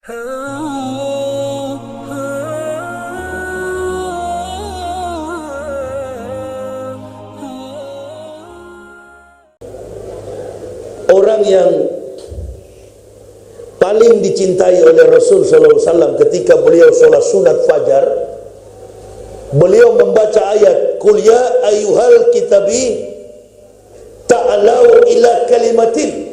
Orang yang paling dicintai oleh Rasul SAW ketika beliau sholat sunat fajar, beliau membaca ayat Qul ya ayyuhal kitabi ta'alau ila kalimatin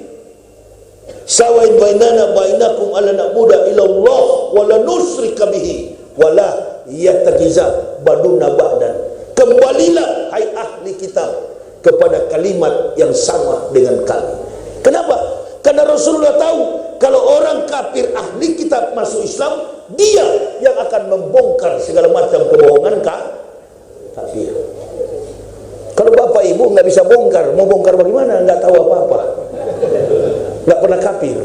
sawain bainana bainakum alla na'budu illa Allah wa la nusyrika bihi wa la yattajiza baduna ba'dan. Kembalilah hai ahli kitab kepada kalimat yang sama dengan kami. Kenapa? Karena Rasulullah tahu kalau orang kafir ahli kitab masuk Islam, dia yang akan membongkar segala macam kebohongan kafir. Kalau bapak ibu nggak bisa bongkar, mau bongkar bagaimana? Nggak tahu apa-apa, nggak pernah kafir.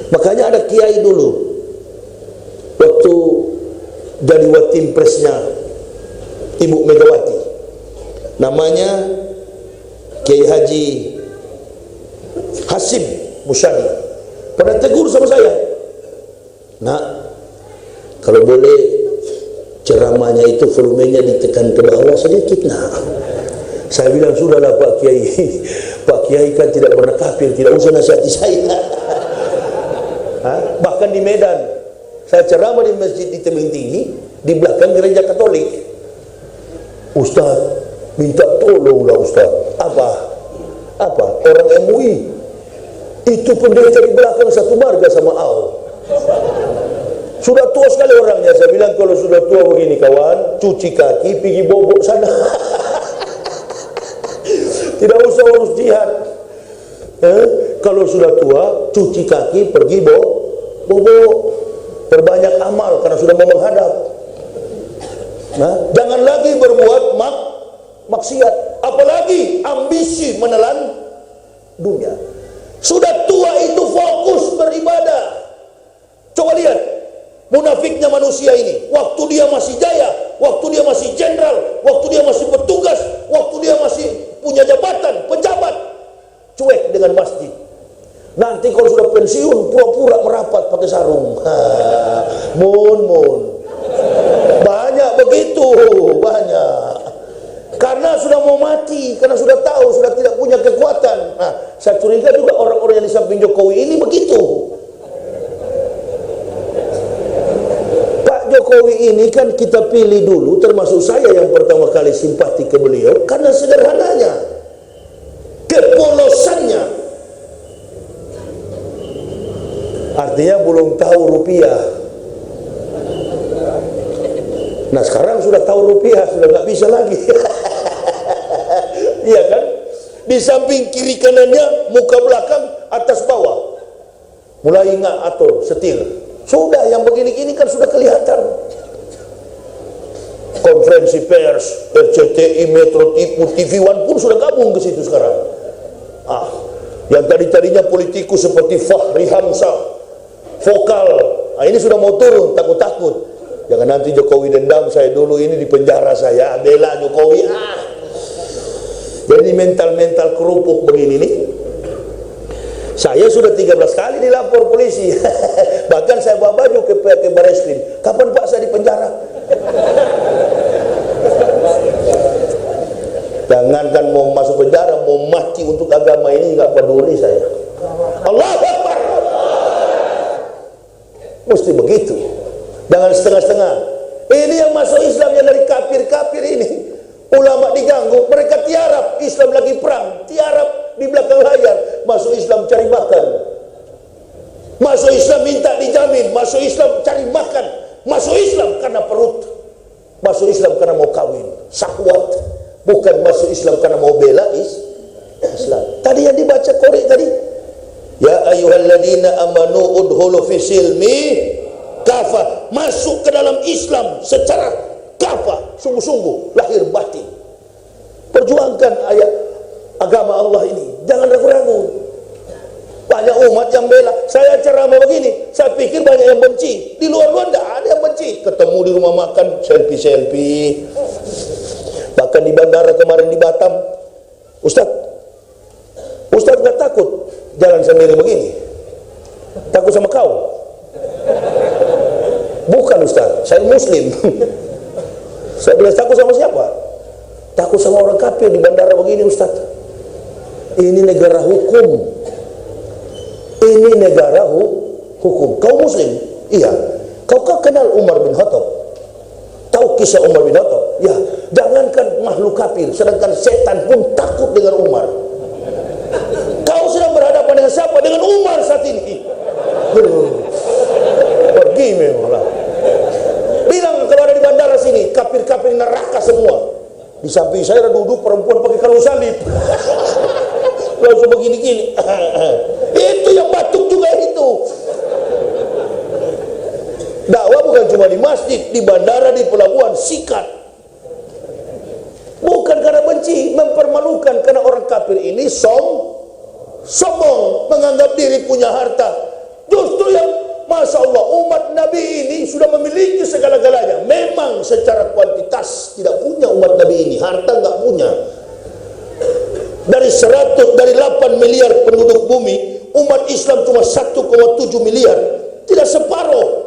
Makanya ada kiai dulu waktu jadi watimpresnya Ibu Megawati, namanya Kiai Haji Hasim Musyadi, pernah tegur sama saya, nak, kalau boleh ceramahnya itu volumenya ditekan ke bawah sedikit, nak. Saya bilang, sudahlah Pak Kiai, Pak Kiai kan tidak pernah kafir, tidak usah nasihati saya. Bahkan di Medan, saya ceramah di masjid di tebing tinggi, di belakang gereja Katolik. Ustaz, minta tolonglah Ustaz. Apa? Orang MUI itu pendeta di belakang satu marga sama AO. Sudah tua sekali orangnya. Saya bilang, kalau sudah tua begini kawan, cuci kaki, pergi bobok sana. Tidak usah urus jihad. Kalau sudah tua, cuci kaki, pergi bobok. Perbanyak amal karena sudah mau menghadap. Jangan lagi berbuat maksiat, apalagi ambisi menelan dunia. Sudah tua itu fokus beribadah. Coba lihat munafiknya manusia ini. Waktu dia masih jaya, waktu dia masih jenderal, waktu dia masih bertugas, waktu dia masih punya jabatan, pejabat, cuek dengan masjid. Nanti kalau sudah pensiun, pura-pura merapat pakai sarung. Mun. Banyak begitu, banyak. Karena sudah mau mati, karena sudah tahu, sudah tidak punya kekuatan. Nah, saya curiga juga orang-orang yang di samping Jokowi ini begitu. Pak Jokowi ini kan kita pilih dulu, termasuk saya yang pertama kali simpati ke beliau, karena sederhananya, kepolosannya. Artinya belum tahu rupiah. Nah sekarang sudah tahu rupiah, sudah nggak bisa lagi. Iya kan? Di samping kiri kanannya, muka belakang, atas bawah, mulai nggak atur, setir. Sudah yang begini-gini kan sudah kelihatan. Konferensi pers, RCTI, Metro TV One pun sudah gabung ke situ sekarang. Yang tadinya politikus seperti Fahri Hamzah, vokal, ini sudah mau turun, takut-takut. Jangan nanti Jokowi dendam, saya dulu ini di penjara, saya bela Jokowi. Jadi mental kerupuk begini nih. Saya sudah 13 kali dilapor polisi. Bahkan saya bawa baju ke Bareskrim. Kapan Pak saya di penjara? Jangankan mau masuk penjara, mau mati untuk agama ini nggak peduli saya. Allahu Akbar. Mesti begitu. Jangan setengah-setengah. Ini yang masuk Islam yang dari kafir-kafir ini. Ulama diganggu, mereka tiarap. Islam lagi perang, tiarap di belakang layar. Masuk Islam cari makan. Masuk Islam minta dijamin. Masuk Islam cari makan. Masuk Islam karena perut. Masuk Islam karena mau kawin. Syahwat. Bukan masuk Islam karena mau bela Islam. Tadi yang dibaca korek tadi. Ya ayyuhalladzina amanu udhulu fi silmi kafah, masuk ke dalam Islam secara kafah, sungguh-sungguh, lahir batin. Perjuangkan ayat agama Allah ini, jangan ragu-ragu. Banyak umat yang bela. Saya ceramah begini, saya pikir banyak yang benci. Di luar-luar tidak ada yang benci. Ketemu di rumah makan, selfie. Bahkan di bandara kemarin di Batam, Ustaz nggak takut jalan sendiri begini? Takut sama kau? Bukan Ustaz, saya Muslim. Saya bilang takut sama siapa? Takut sama orang kafir di bandara begini Ustaz. Ini negara hukum. Ini negara hukum. Kau Muslim? Iya. Kau kenal Umar bin Khattab? Tahu kisah Umar bin Khattab? Ya. Jangankan makhluk kafir, sedangkan setan pun takut dengan Umar. Kau sedang berhadapan dengan siapa? Dengan Umar saat ini. Pergi memanglah. Bilang kalau ada di bandara sini, kafir-kafir neraka semua. Di samping saya ada duduk perempuan pakai kalung salib. Langsung begini-gini. Itu yang batuk juga itu. Dakwah bukan cuma di masjid, di bandara, di pelabuhan, sikat. Bukan karena benci, mempermalukan, karena orang kafir ini sombong, menganggap diri punya harta. Justru yang Masya Allah, umat Nabi ini sudah memiliki segala-galanya. Memang secara kuantitas tidak punya umat Nabi ini, harta nggak punya. Dari 8 miliar penduduk bumi, umat Islam cuma 1,7 miliar, tidak separuh.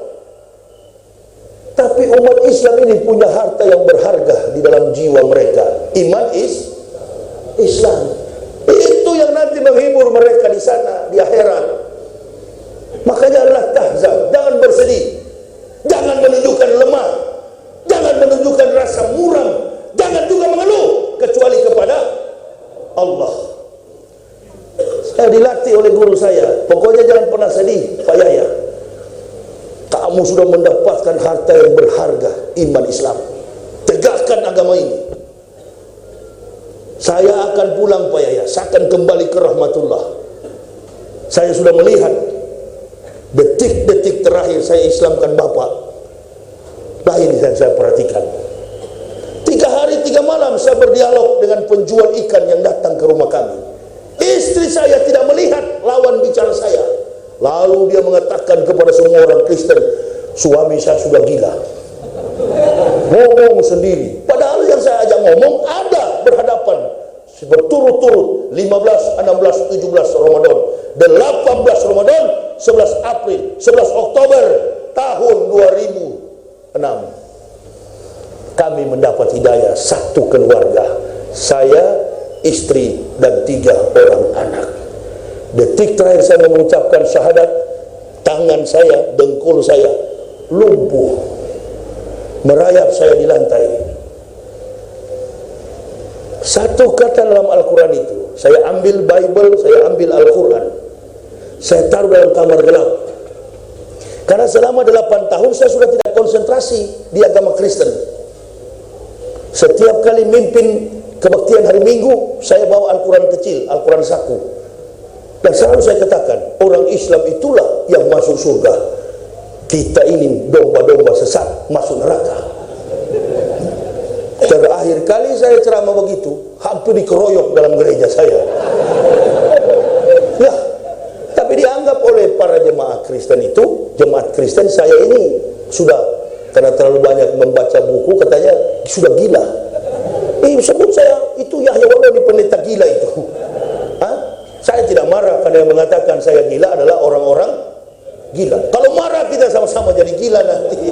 Tapi umat Islam ini punya harta yang berharga di dalam jiwa mereka. Iman Islam. Itu yang nanti menghibur mereka di sana, di akhirat. Makanya Allah tahzan, jangan bersedih, jangan menunjukkan lemah, jangan menunjukkan rasa muram, jangan juga mengeluh kecuali kepada Allah. Saya dilatih oleh guru saya, pokoknya jangan pernah sedih, Pak Yahya. Kamu sudah mendapatkan harta yang berharga, iman Islam. Tegakkan agama ini. Saya akan pulang Pak Yahya, saya akan kembali ke rahmatullah. Saya sudah melihat detik-detik terakhir saya Islamkan Bapak. Nah ini yang saya perhatikan. 3 hari 3 malam saya berdialog dengan penjual ikan yang datang ke rumah kami. Istri saya tidak melihat lawan bicara saya. Lalu dia mengatakan kepada semua orang Kristen, suami saya sudah gila. Ngomong sendiri. Padahal yang saya ajak ngomong ada berhadapan. Berturut-turut 15, 16, 17 Ramadan, 18 Ramadan, 11 April, 11 Oktober tahun 2006. Kami mendapat hidayah, satu keluarga, saya, istri, dan 3 orang anak. Detik terakhir saya mengucapkan syahadat, tangan saya, dengkul saya lumpuh, merayap saya di lantai. Satu kata dalam Al-Quran itu, saya ambil Bible, saya ambil Al-Quran, saya taruh dalam kamar gelap. Karena selama 8 tahun saya sudah tidak konsentrasi di agama Kristen. Setiap kali mimpin kebaktian hari Minggu, saya bawa Al-Quran kecil, Al-Quran saku. Dan selalu saya katakan, orang Islam itulah yang masuk surga. Kita ini domba-domba sesat masuk neraka. Terakhir kali saya ceramah begitu, hampir dikeroyok dalam gereja saya. Ya, tapi dianggap oleh para jemaah Kristen itu, jemaat Kristen saya ini sudah, karena terlalu banyak membaca buku, katanya sudah gila. Sebut saya, itu Yahya Wallawi pendeta gila itu. Saya tidak marah karena yang mengatakan saya gila adalah orang-orang gila. Kalau marah kita sama-sama jadi gila nanti.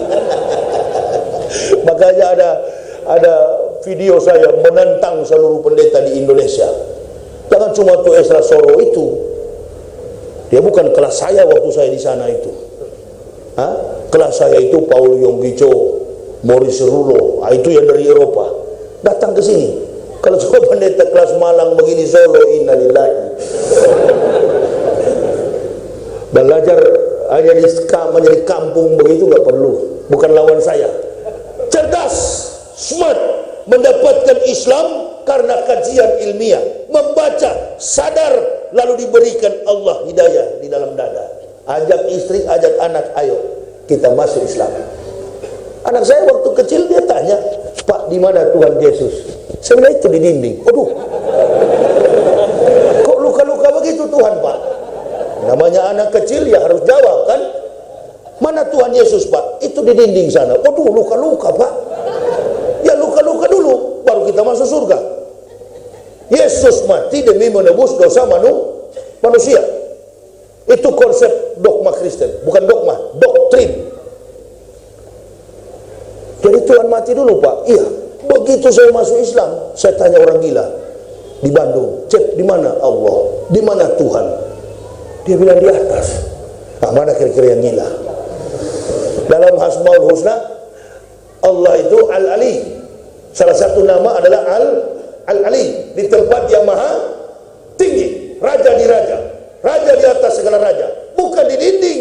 Makanya ada video saya menentang seluruh pendeta di Indonesia. Jangan cuma tuh Esra Soro itu. Dia bukan kelas saya waktu saya di sana itu. Kelas saya itu Paul Yonggicho, Maurice Rulo, itu yang dari Eropa. Datang ke sini. Kalau cuma pendeta kelas Malang begini Solo, innalillahi. Belajar hanya menjadi kampung begitu nggak perlu. Bukan lawan saya. Cerdas, smart, mendapatkan Islam karena kajian ilmiah, membaca, sadar, lalu diberikan Allah hidayah di dalam dada. Ajak istri, ajak anak, ayo kita masuk Islam. Anak saya waktu kecil dia tanya, Pak, di mana Tuhan Yesus? Saya bilang itu di dinding. Aduh, kok luka-luka begitu Tuhan, Pak? Namanya anak kecil ya harus jawab kan? Mana Tuhan Yesus, Pak? Itu di dinding sana. Aduh, luka-luka, Pak. Ya luka-luka dulu, baru kita masuk surga. Yesus mati demi menebus dosa manusia. Itu konsep dogma Kristen, bukan dogma, doktrin. mati dulu Pak. Iya. Begitu saya masuk Islam, saya tanya orang gila di Bandung, cek di mana Allah, di mana Tuhan? Dia bilang di atas. Nah, mana kira-kira yang gila? Dalam Asmaul Husna, Allah itu Al-Ali. Salah satu nama adalah Al-Ali, di tempat yang maha tinggi, raja di raja, raja di atas segala raja, bukan di dinding.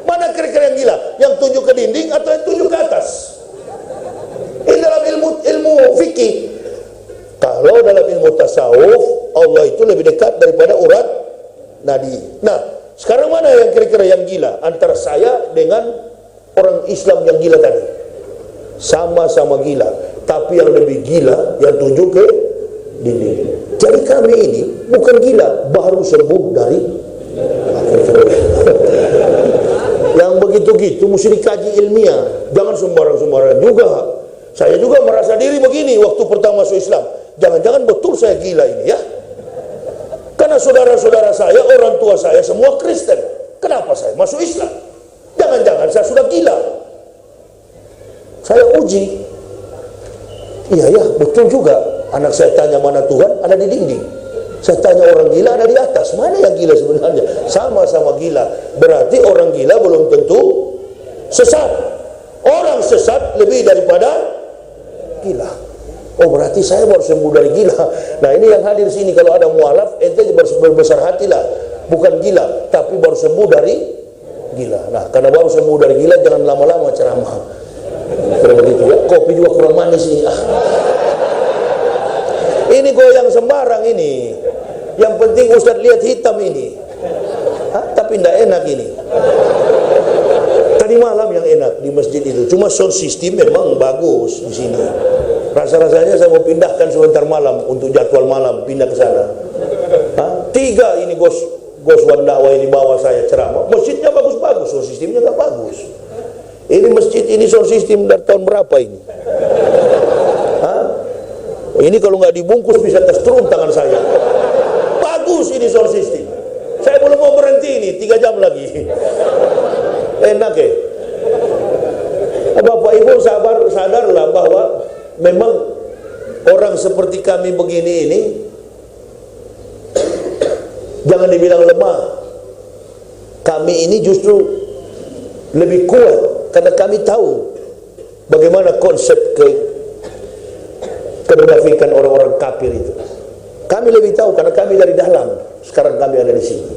Mana kira-kira yang gila? Yang tunjuk ke dinding atau yang tunjuk ke atas? Ini dalam ilmu fikih. Kalau dalam ilmu tasawuf, Allah itu lebih dekat daripada urat nadi. Nah, sekarang mana yang kira-kira yang gila? Antara saya dengan orang Islam yang gila tadi. Sama-sama gila, tapi yang lebih gila yang tunjuk ke dinding. Jadi kami ini bukan gila, baru sembuh dari yang begitu-gitu mesti dikaji ilmiah. Jangan sembarang-sembarang juga. Saya juga merasa diri begini waktu pertama masuk Islam. Jangan-jangan betul saya gila ini ya. Karena saudara-saudara saya, orang tua saya semua Kristen. Kenapa saya masuk Islam? Jangan-jangan saya sudah gila. Saya uji. Iya ya, betul juga. Anak saya tanya mana Tuhan, ada di dinding. Saya tanya orang gila, ada di atas. Mana yang gila sebenarnya? Sama-sama gila. Berarti orang gila belum tentu sesat. Orang sesat lebih daripada gila. Oh, berarti saya baru sembuh dari gila. Nah, ini yang hadir sini, kalau ada mualaf, ente berbesar hatilah. Bukan gila, tapi baru sembuh dari gila. Nah, karena baru sembuh dari gila, jangan lama-lama ceramah. Kalau begitu ya, kopi juga kurang manis ini. Ini goyang sembarang ini. Yang penting Ustadz lihat hitam ini. Tapi tidak enak ini. Tadi malam yang enak di masjid itu. Cuma sound system memang bagus di sini. Rasa-rasanya saya mau pindahkan sebentar malam untuk jadwal malam, pindah ke sana. 3 ini Gus Wandawa ini bawa saya ceramah. Masjidnya bagus-bagus, sound systemnya nggak bagus. Ini masjid ini sound system dari tahun berapa ini? Ini kalau nggak dibungkus bisa terstrung tangan saya. Bagus ini sound system. Saya belum mau berhenti ini, 3 jam lagi. Enak ya. Bapak Ibu sadarlah bahwa memang orang seperti kami begini ini jangan dibilang lemah. Kami ini justru lebih kuat karena kami tahu bagaimana konsep kemunafikan orang-orang kafir itu. Kami lebih tahu karena kami dari dalam. Sekarang kami ada di sini.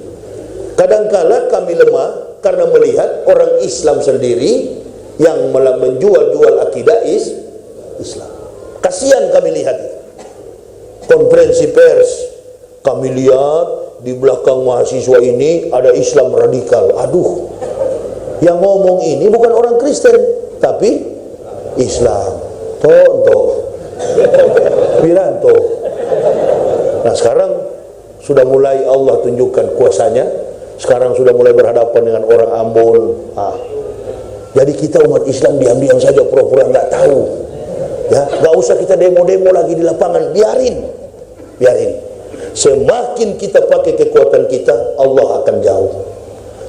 Kadangkala kami lemah karena melihat orang Islam sendiri yang menjual-jual akidah Islam. Kasihan kami lihat itu. Konferensi pers, kami lihat di belakang mahasiswa ini ada Islam radikal. Aduh, yang ngomong ini bukan orang Kristen, tapi Islam. Wiranto. Nah, sekarang sudah mulai Allah tunjukkan kuasanya. Sekarang sudah mulai berhadapan dengan orang Ambon. Jadi kita umat Islam diam-diam saja, pura-pura nggak tahu. Ya, nggak usah kita demo-demo lagi di lapangan. Biarin. Semakin kita pakai kekuatan kita, Allah akan jauh.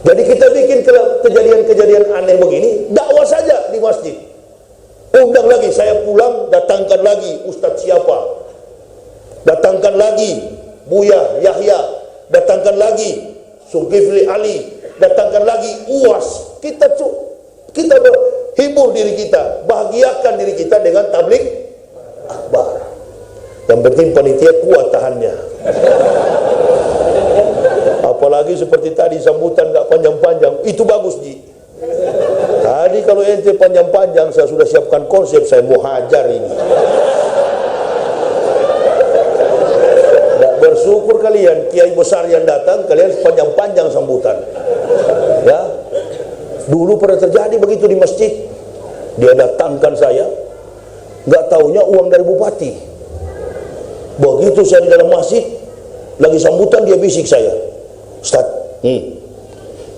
Jadi kita bikin kejadian-kejadian aneh begini, dakwah saja di masjid. Undang lagi, saya pulang, datangkan lagi Ustadz siapa, datangkan lagi Buya Yahya, datangkan lagi Zulkifli Ali, datangkan lagi UAS. Kita hibur diri kita, bahagiakan diri kita dengan tabligh akbar. Yang penting panitia kuat tahannya. Apalagi seperti tadi sambutan gak panjang-panjang, itu bagus Ji. Tadi kalau ente panjang-panjang, saya sudah siapkan konsep, saya mau hajar ini. Bersyukur kalian, kiai besar yang datang, kalian panjang-panjang sambutan. Ya, dulu pernah terjadi begitu di masjid. Dia datangkan saya, nggak taunya uang dari bupati. Begitu saya di dalam masjid, lagi sambutan, dia bisik saya, Ustaz,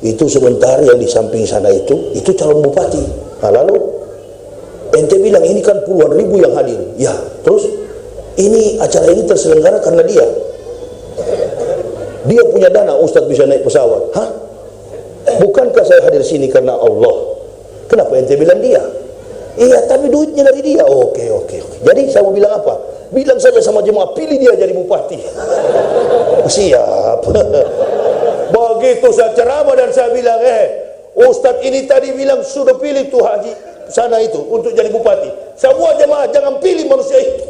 itu sebentar yang di samping sana itu calon bupati. Nah, lalu ente bilang ini kan puluhan ribu yang hadir. Ya, terus ini acara ini terselenggara karena dia punya dana, Ustadz bisa naik pesawat. Bukankah saya hadir sini karena Allah? Kenapa ente bilang dia? Iya, tapi duitnya dari dia. Oke. Jadi saya mau bilang apa? Bilang saja sama jemaah, pilih dia jadi bupati. Siap. Begitu saya ceramah dan saya bilang, Ustadz ini tadi bilang sudah pilih tuh haji sana itu untuk jadi bupati. Semua jemaah jangan pilih manusia itu.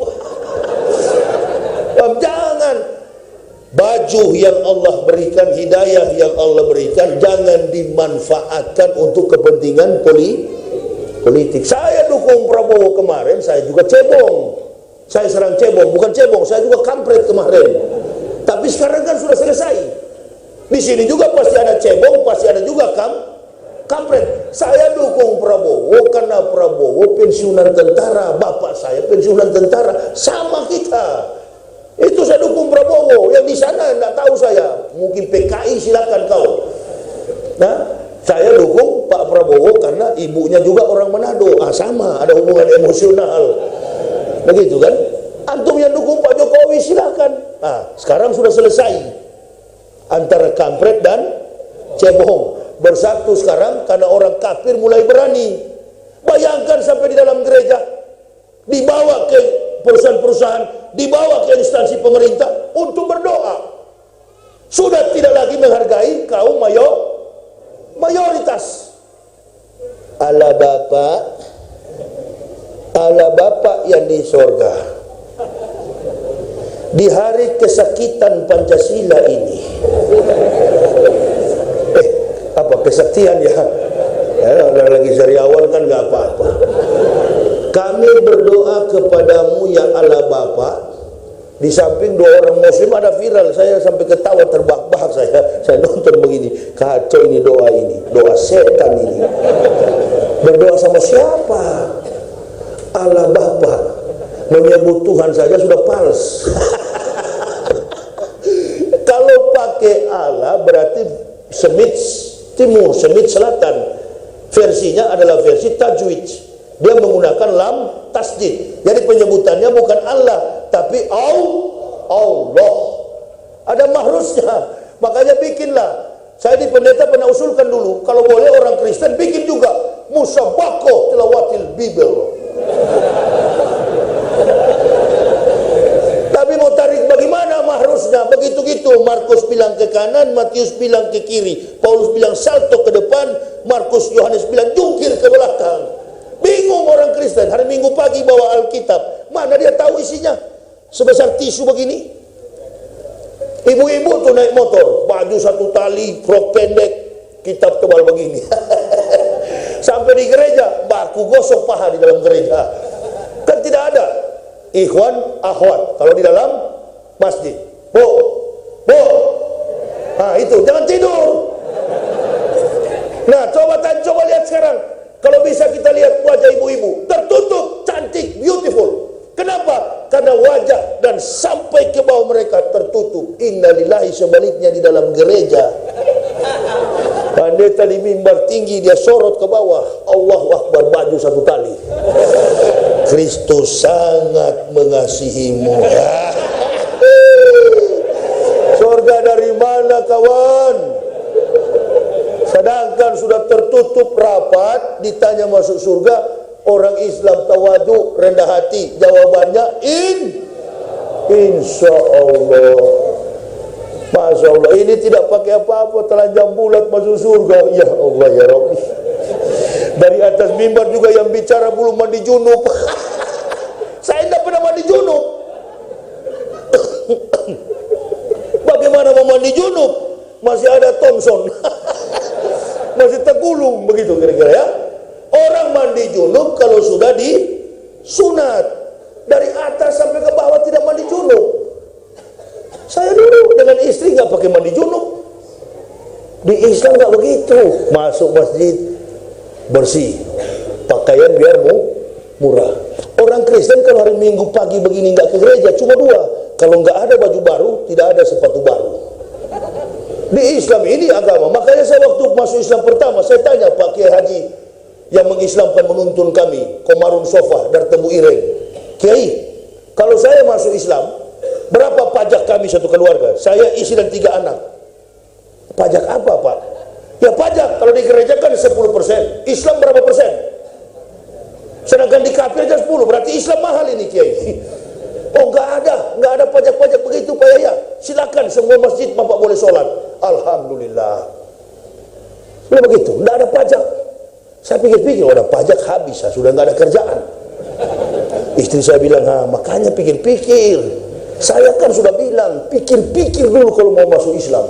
Jangan. Baju yang Allah berikan, hidayah yang Allah berikan, jangan dimanfaatkan untuk kepentingan politik. Saya dukung Prabowo kemarin, saya juga cebong. Saya serang cebong, bukan cebong, saya juga kampret kemarin. Tapi sekarang kan sudah selesai. Di sini juga pasti ada cebong, pasti ada juga kampret. Saya dukung Prabowo karena Prabowo pensiunan tentara, bapak saya pensiunan tentara, sama kita. Itu saya dukung Prabowo. Yang di sana enggak tahu saya, mungkin PKI silakan kau. Nah, saya dukung Pak Prabowo karena ibunya juga orang Manado. Sama, ada hubungan emosional. Begitu kan? Antum yang dukung Pak Jokowi silakan. Sekarang sudah selesai antara kampret dan cebong. Bersatu sekarang karena orang kafir mulai berani. Bayangkan sampai di dalam gereja, dibawa ke perusahaan-perusahaan, dibawa ke instansi pemerintah untuk berdoa. Sudah tidak lagi menghargai kaum mayoritas. Allah Bapa yang di sorga, di hari kesakitan Pancasila ini, kesaktian ya, lagi dari awal kan nggak apa-apa. Kami berdoa kepadamu ya Allah Bapa. Di samping dua orang muslim ada viral, saya sampai ketawa terbahak-bahak saya nonton begini. Kacau ini, doa setan ini. Berdoa sama siapa? Allah Bapa. Menyebut Tuhan saja sudah pals. Kalau pakai Allah berarti Semit Timur, Semit Selatan. Versinya adalah versi tajwid. Dia menggunakan lam tasdid. Jadi penyebutannya bukan Allah, tapi Allah. Ada mahrusnya. Makanya bikinlah. Saya di pendeta pernah usulkan dulu, kalau boleh orang Kristen bikin juga musabaqah tilawatil Bible. Tapi mau tarik bagaimana mahrusnya? Begitu-gitu. Markus bilang ke kanan, Matius bilang ke kiri, Paulus bilang salto ke depan, Markus Yohanes bilang jungkir ke belakang. Bingung orang Kristen. Hari Minggu pagi bawa Alkitab, mana dia tahu isinya? Sebesar tisu begini. Ibu-ibu tuh naik motor, baju satu tali, rok pendek, kitab tebal begini. Sampai di gereja, baku gosok paha di dalam gereja. Kan tidak ada ikhwan, akhwat kalau di dalam masjid. Bu, itu jangan tidur. Nah, coba lihat sekarang. Kalau bisa kita lihat wajah ibu-ibu tertutup, cantik, beautiful. Kenapa? Karena wajah dan sampai ke bawah mereka tertutup. Innalillahi, sebaliknya di dalam gereja. Pendeta di mimbar tinggi, dia sorot ke bawah. Allahu Akbar, baju satu tali. Kristus sangat mengasihimu. Surga dari mana kawan? Sedangkan sudah tertutup rapat, ditanya masuk surga, orang Islam tawadhu, rendah hati. Jawabannya insya Allah. Masya Allah, ini tidak pakai apa-apa, telanjang bulat masuk surga. Ya Allah ya Rabbi. Dari atas mimbar juga yang bicara belum mandi junub. Saya tidak pernah mandi junub. Bagaimana mau mandi junub? Masih ada Thompson. Masih tergulung begitu kira-kira ya. Orang mandi junub kalau sudah disunat, dari atas sampai ke bawah tidak mandi junub. Saya dulu dengan istri nggak pakai mandi junub. Di Islam nggak begitu. Masuk masjid bersih, pakaian biar murah. Orang Kristen kalau hari Minggu pagi begini nggak ke gereja cuma dua. Kalau nggak ada baju baru, tidak ada sepatu baru. Di Islam ini agama. Makanya saya waktu masuk Islam pertama, saya tanya Pak Kiai Haji yang mengislamkan menuntun kami, Komarun Sofa dari Tebu Ireng, Kiai, kalau saya masuk Islam, berapa pajak kami satu keluarga? Saya, istri dan 3 anak. Pajak apa Pak? Ya pajak, kalau di gereja kan 10%. Islam berapa persen? 10%. Sedangkan di kafir aja 10, berarti Islam mahal ini Kiai. Oh nggak ada pajak-pajak begitu Pak Yaya. Silakan semua masjid Bapak boleh sholat. Alhamdulillah. Sudah begitu, nggak ada pajak. Saya pikir-pikir, ada pajak habis, sudah nggak ada kerjaan. Istri saya bilang, makanya pikir-pikir. Saya kan sudah bilang, pikir-pikir dulu kalau mau masuk Islam.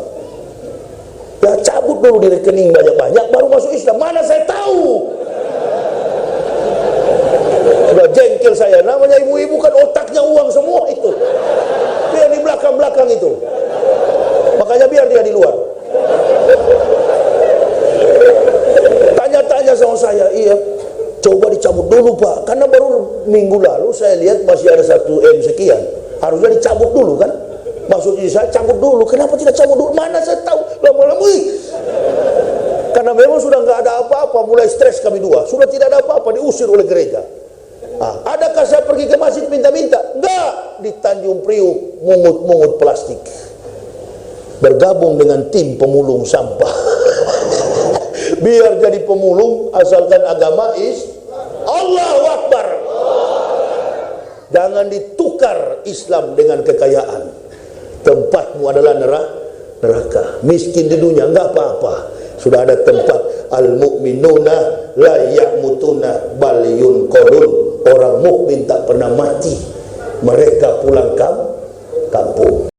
Ya cabut dulu di rekening banyak-banyak, baru masuk Islam. Mana saya tahu? Sudah jengkel saya. Namanya ibu-ibu kan otaknya uang semua itu. Dia di belakang-belakang itu. Makanya biar dia di luar. Tanya-tanya sama saya, iya. Coba dicabut dulu Pak, karena baru minggu lalu saya lihat masih ada 1 M sekian. Harusnya dicabut dulu kan. Maksudnya saya cabut dulu, kenapa tidak cabut dulu? Mana saya tahu, lama-lama. Karena memang sudah nggak ada apa-apa, mulai stres kami dua. Sudah tidak ada apa-apa, diusir oleh gereja. Adakah saya pergi ke masjid minta-minta? Enggak, di Tanjung Priuk mungut-mungut plastik. Bergabung dengan tim pemulung sampah. Biar jadi pemulung, asalkan agama Allahu Akbar. Jangan ditukar Islam dengan kekayaan. Tempatmu adalah neraka. Miskin di dunia enggak apa-apa. Sudah ada tempat al-mu'minuna la ya'mutuna bal yunqalun. Orang mukmin tak pernah mati. Mereka pulang kampung.